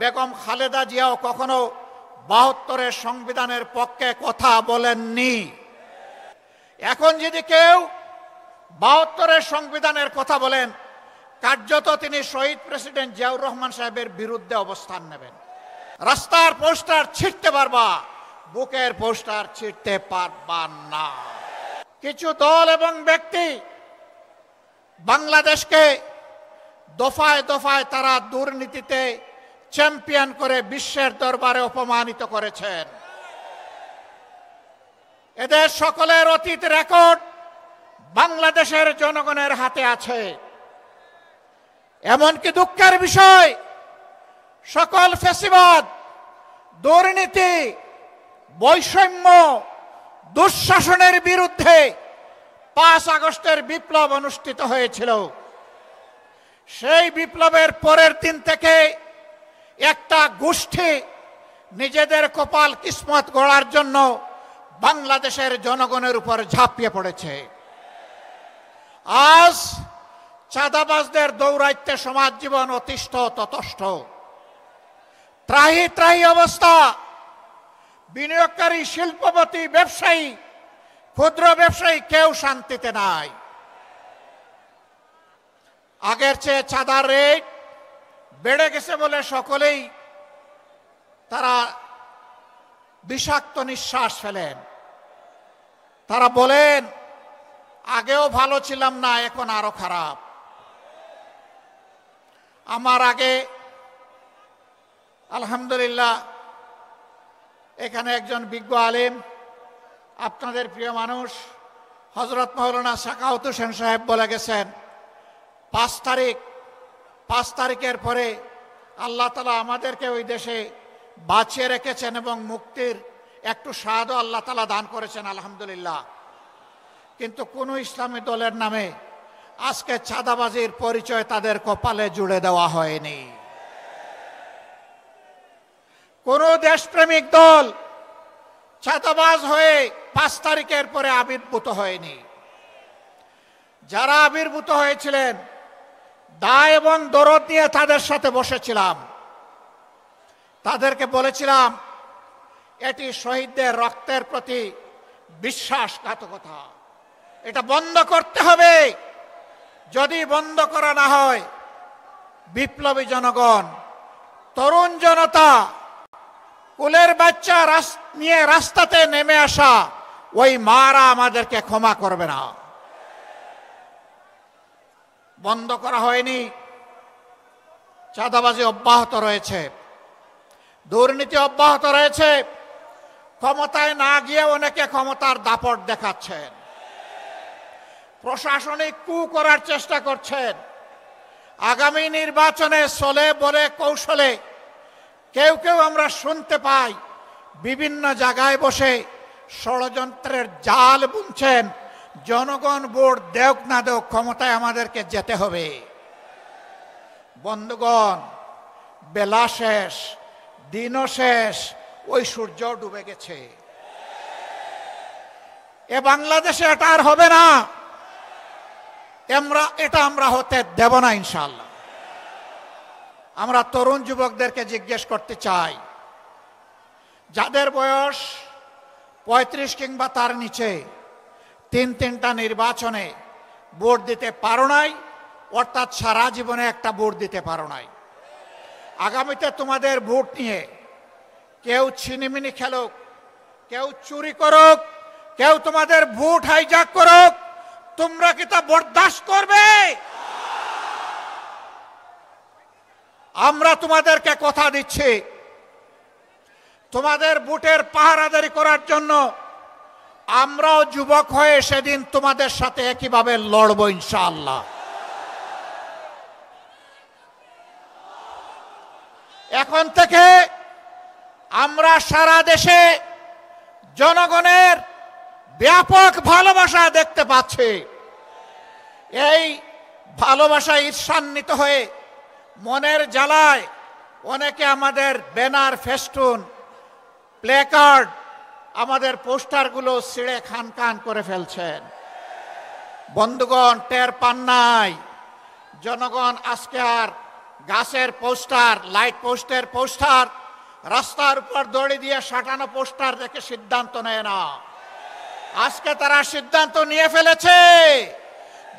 Begum Khaleda Xiao কখনো ৭২-এর সংবিধানের পক্ষে কথা বলেননি। এখন যদি কেউ ৭২-এর সংবিধানের কথা বলেন, কার্যত তিনি শহীদ প্রেসিডেন্ট জিয়াউর রহমান সাহেবের বিরুদ্ধে অবস্থান নেবেন। রাস্তার পোস্টার ছিঁড়তে পারবা, বুকের পোস্টার ছিঁড়তে পারবা না। কিছু দল এবং ব্যক্তি বাংলাদেশকে দফায় দফায় তারা দুর্নীতিতে চ্যাম্পিয়ন করে বিশ্বের দরবারে অপমানিত করেছেন। এদের সকলের অতীত রেকর্ড বাংলাদেশের জনগণের হাতে আছে। এমনকি দুঃখের বিষয়, সকল ফ্যাসিবাদ, দুর্নীতি, বৈষম্য, দুঃশাসনের বিরুদ্ধে ৫ আগস্টের বিপ্লব অনুষ্ঠিত হয়েছিল। সেই বিপ্লবের পরের দিন থেকে একটা গোষ্ঠী নিজেদের কপাল কিসমত গড়ার জন্য বাংলাদেশের জনগণের উপর ঝাঁপিয়ে পড়েছে। আজ চাঁদাবাজদের দৌরাত্ম্যে সমাজ জীবন অতিষ্ঠ ততষ্ঠ, ত্রাহি ত্রাহি অবস্থা। বিনিয়োগকারী, শিল্পপতি, ব্যবসায়ী, ক্ষুদ্র ব্যবসায়ী কেউ শান্তিতে নাই। আগের চেয়ে চাঁদার রেট বেড়ে গেছে বলে সকলেই তারা বিষাক্ত নিঃশ্বাস ফেলেন। তারা বলেন, আগেও ভালো ছিলাম না, এখন আরো খারাপ। আমার আগে আলহামদুলিল্লাহ এখানে একজন বিজ্ঞ আলেম, আপনাদের প্রিয় মানুষ হযরত মাওলানা সাখাওয়াত হোসেন সাহেব বলে গেছেন, ৫ তারিখের পরে আল্লাহ তাআলা আমাদেরকে ওই দেশে বাঁচিয়ে রেখেছেন এবং মুক্তির একটু স্বাদও আল্লাহ তাআলা দান করেছেন, আলহামদুলিল্লাহ। কিন্তু কোন ইসলামী দলের নামে আজকে চাঁদাবাজির পরিচয় তাদের কপালে জুড়ে দেওয়া হয়নি। কোন দেশপ্রেমিক দল চাঁদাবাজ হয়ে ৫ তারিখের পরে আবির্ভূত হয়নি। যারা আবির্ভূত হয়েছিলেন, দায় এবং দরদ নিয়ে তাদের সাথে বসেছিলাম, তাদেরকে বলেছিলাম এটি শহীদদের রক্তের প্রতি বিশ্বাসঘাতকতা, এটা বন্ধ করতে হবে। যদি বন্ধ করা না হয়, বিপ্লবী জনগণ, তরুণ জনতা, কুলের বাচ্চা নিয়ে রাস্তাতে নেমে আসা ওই মারা আমাদেরকে ক্ষমা করবে না। বন্ধ করা হয়নি, চাঁদাবাজি অব্যাহত রয়েছে, দুর্নীতি অব্যাহত রয়েছে। ক্ষমতায় না গিয়ে অনেকে ক্ষমতার দাপট দেখাচ্ছেন, প্রশাসনিক কু করার চেষ্টা করছেন। আগামী নির্বাচনে চলে বলে কৌশলে কেউ কেউ আমরা শুনতে পাই বিভিন্ন জায়গায় বসে ষড়যন্ত্রের জাল বুনছেন। জনগণ ভোট দেওক না দেওক, ক্ষমতায় আমাদেরকে যেতে হবে। বন্ধুগণ, বেলা শেষ, দিনও শেষ, ওই সূর্য ডুবে গেছে। এ বাংলাদেশে এটা আর হবে না, এটা আমরা হতে দেব না ইনশাআল্লাহ। আমরা তরুণ যুবকদেরকে জিজ্ঞেস করতে চাই, যাদের বয়স ৩৫ কিংবা তার নিচে, ৩টা নির্বাচনে ভোট দিতে পারো নাই, অর্থাৎ সারা জীবনে একটা ভোট দিতে পারো নাই। আগামীতে তোমাদের ভোট নিয়ে কেউ ছিনিমিনি খেলুক, কেউ চুরি করুক, কেউ তোমাদের ভোট হাইজ্যাক করুক, তোমরা কি তা বরদাস্ত করবে? আমরা তোমাদেরকে কথা দিচ্ছি, তোমাদের ভোটের পাহারাদারি করার জন্য আমরাও যুবক হয়ে সেদিন তোমাদের সাথে একইভাবে লড়বো ইনশাআল্লাহ। এখন থেকে আমরা সারা দেশে জনগণের ব্যাপক ভালোবাসা দেখতে পাচ্ছি। এই ভালোবাসায় ঈর্ষান্বিত হয়ে মনের জ্বালায় অনেকে আমাদের ব্যানার, ফেস্টুন, প্লেকার্ড, আমাদের পোস্টারগুলো ছিঁড়ে খান খান করে ফেলছেন। বন্ধুগণ, টের পান নাই, জনগণ আজকে আর গাছের পোস্টার, লাইট পোস্টের পোস্টার, রাস্তার উপর দড়ি দিয়ে সাঁটানো পোস্টার দেখে সিদ্ধান্ত নেয় না। আজকে তারা সিদ্ধান্ত নিয়ে ফেলেছে,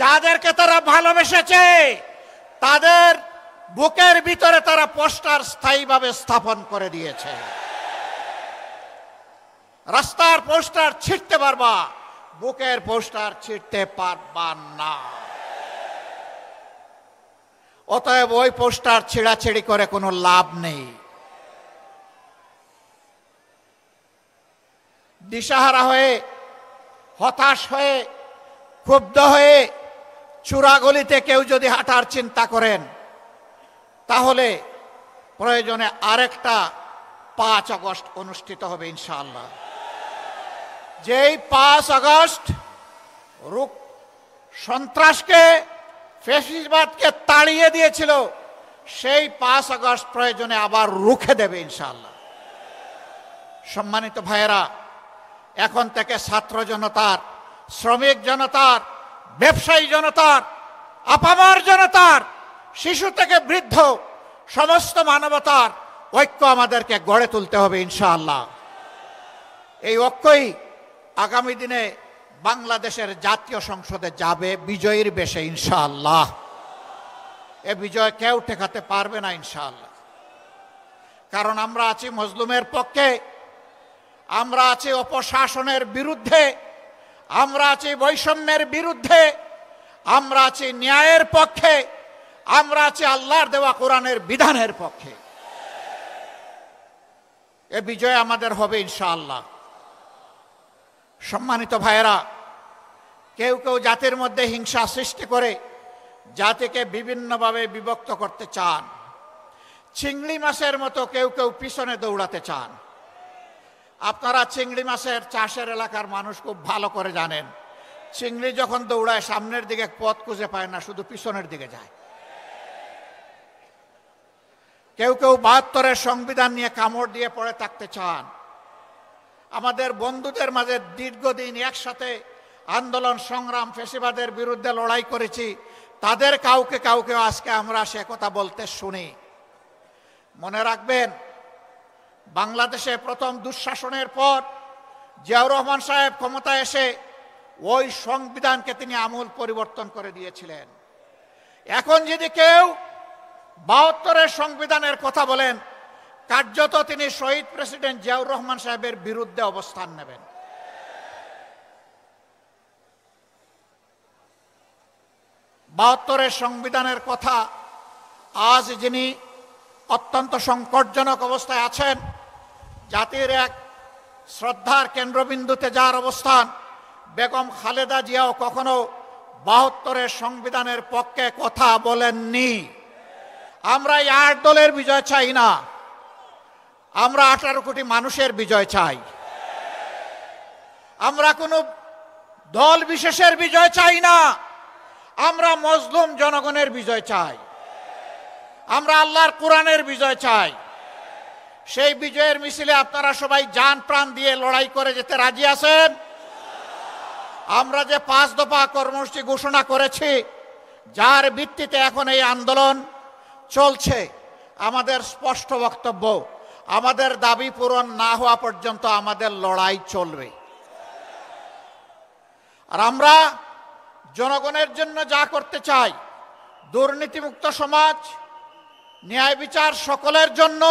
যাদেরকে তারা ভালোবেসেছে তাদের বুকের ভিতরে তারা পোস্টার স্থায়ীভাবে স্থাপন করে দিয়েছে। রাস্তার পোস্টার ছিঁড়তে পারবা, বুকের পোস্টার ছিঁড়তে পারবা না। অতএব ওই পোস্টার ছিঁড়াছিঁড়ি করে কোনো লাভ নেই। দিশাহারা হয়ে, হতাশ হয়ে, ক্ষুব্ধ হয়ে চূড়াগলিতে কেউ যদি হাঁটার চিন্তা করেন, তাহলে প্রয়োজনে আরেকটা 5 আগস্ট অনুষ্ঠিত হবে ইনশাআল্লাহ। যেই 5 আগস্ট সন্ত্রাসকে, ফ্যাসিবাদকে তাড়িয়ে দিয়েছিল, সেই 5 আগস্ট প্রয়োজনে আবার রুখে দেবে ইনশাআল্লাহ। সম্মানিত ভাইয়েরা, এখন থেকে ছাত্র জনতার, শ্রমিক জনতার, ব্যবসায়ী জনতার, আপামর জনতার, শিশু থেকে বৃদ্ধ সমস্ত মানবতার ঐক্য আমাদেরকে গড়ে তুলতে হবে ইনশাআল্লাহ। এই ঐক্যই আগামী দিনে বাংলাদেশের জাতীয় সংসদে যাবে বিজয়ীর বেশে ইনশাআল্লাহ। এ বিজয় কেউ ঠেকাতে পারবে না ইনশাআল্লাহ। কারণ আমরা আছি মজলুমের পক্ষে, আমরা আছি অপশাসনের বিরুদ্ধে, আমরা আছি বৈষম্যের বিরুদ্ধে, আমরা আছি ন্যায়ের পক্ষে, আমরা আছি আল্লাহর দেওয়া কোরআনের বিধানের পক্ষে। এ বিজয় আমাদের হবে ইনশাআল্লাহ। সম্মানিত ভাইয়েরা, কেউ কেউ জাতির মধ্যে হিংসা সৃষ্টি করে জাতিকে বিভিন্নভাবে বিভক্ত করতে চান। চিংড়ি মাছের মতো কেউ কেউ পিছনে দৌড়াতে চান। আপনারা চিংড়ি মাছের চাষের এলাকার মানুষ খুব ভালো করে জানেন, চিংড়ি যখন দৌড়ায় সামনের দিকে পথ খুঁজে পায় না, শুধু পিছনের দিকে যায়। কেউ কেউ ৭২-এর সংবিধান নিয়ে কামড় দিয়ে পড়ে থাকতে চান। আমাদের বন্ধুদের মাঝে দীর্ঘদিন একসাথে আন্দোলন সংগ্রাম, ফ্যাসিবাদের বিরুদ্ধে লড়াই করেছি, তাদের কাউকে কাউকে আজকে আমরা সে কথা বলতে শুনি। মনে রাখবেন, বাংলাদেশে প্রথম দুঃশাসনের পর জিয়াউর রহমান সাহেব ক্ষমতায় এসে ওই সংবিধানকে তিনি আমূল পরিবর্তন করে দিয়েছিলেন। এখন যদি কেউ ৭২-এর সংবিধানের কথা বলেন, কার্যত তিনি শহীদ প্রেসিডেন্ট জিয়াউর রহমান সাহেবের বিরুদ্ধে অবস্থান নেবেন। ৭২-এর সংবিধানের কথা আজ যিনি অত্যন্ত সংকটজনক অবস্থায় আছেন, জাতির এক শ্রদ্ধার কেন্দ্রবিন্দুতে যার অবস্থান, বেগম খালেদা জিয়াও কখনো ৭২-এর সংবিধানের পক্ষে কথা বলেননি। আমরা এই ৮ দলের বিজয় চাই না, আমরা ১৮ কোটি মানুষের বিজয় চাই। আমরা কোনো দল বিশেষের বিজয় চাই না, আমরা মজলুম জনগণের বিজয় চাই, আমরা আল্লাহর কোরআনের বিজয় চাই। সেই বিজয়ের মিছিলে আপনারা সবাই জান প্রাণ দিয়ে লড়াই করে যেতে রাজি আছেন? আমরা যে 5 দফা কর্মসূচি ঘোষণা করেছি, যার ভিত্তিতে এখন এই আন্দোলন চলছে, আমাদের স্পষ্ট বক্তব্য, আমাদের দাবি পূরণ না হওয়া পর্যন্ত আমাদের লড়াই চলবে। আর আমরা জনগণের জন্য যা করতে চাই, দুর্নীতিমুক্ত সমাজ, ন্যায় বিচার সকলের জন্য,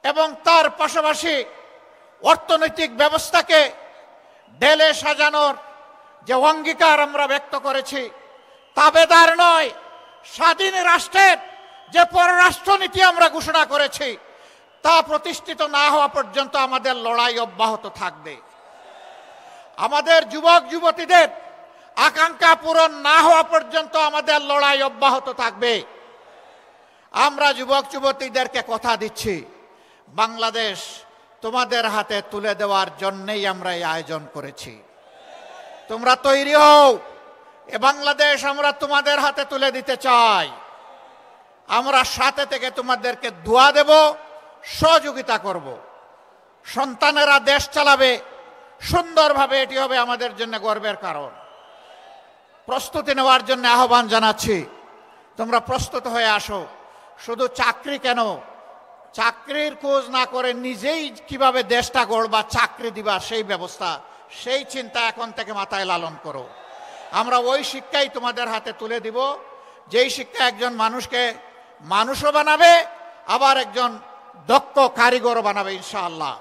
এবং তার পাশাপাশি অর্থনৈতিক ব্যবস্থাকে ঢেলে সাজানোর যে অঙ্গীকার আমরা ব্যক্ত করেছি, তাবেদার নয়, স্বাধীন রাষ্ট্রের যে পররাষ্ট্রনীতি আমরা ঘোষণা করেছি, তা প্রতিষ্ঠিত না হওয়া পর্যন্ত আমাদের লড়াই অব্যাহত থাকবে। আমাদের যুবক যুবতীদের আকাঙ্ক্ষা পূরণ না হওয়া পর্যন্ত আমাদের লড়াই অব্যাহত থাকবে। আমরা যুবক যুবতীদেরকে কথা দিচ্ছি, বাংলাদেশ তোমাদের হাতে তুলে দেওয়ার জন্যই আমরা এই আয়োজন করেছি। তোমরা তৈরি হও, এ বাংলাদেশ আমরা তোমাদের হাতে তুলে দিতে চাই। আমরা সাথে থেকে তোমাদেরকে দোয়া দেব, সহযোগিতা করব। সন্তানেরা দেশ চালাবে সুন্দরভাবে, এটি হবে আমাদের জন্য গর্বের কারণ। প্রস্তুতি নেওয়ার জন্য আহ্বান জানাচ্ছি। তোমরা প্রস্তুত হয়ে আসো। শুধু চাকরি কেন, চাকরির খোঁজ না করে নিজেই কিভাবে দেশটা গড়বা, চাকরি দিবা সেই ব্যবস্থা, সেই চিন্তা এখন থেকে মাথায় লালন করো। আমরা ওই শিক্ষাই তোমাদের হাতে তুলে দিব, যেই শিক্ষা একজন মানুষকে মানুষও বানাবে, আবার একজন দক্ষ কারিগরও বানাবে ইনশাআল্লাহ।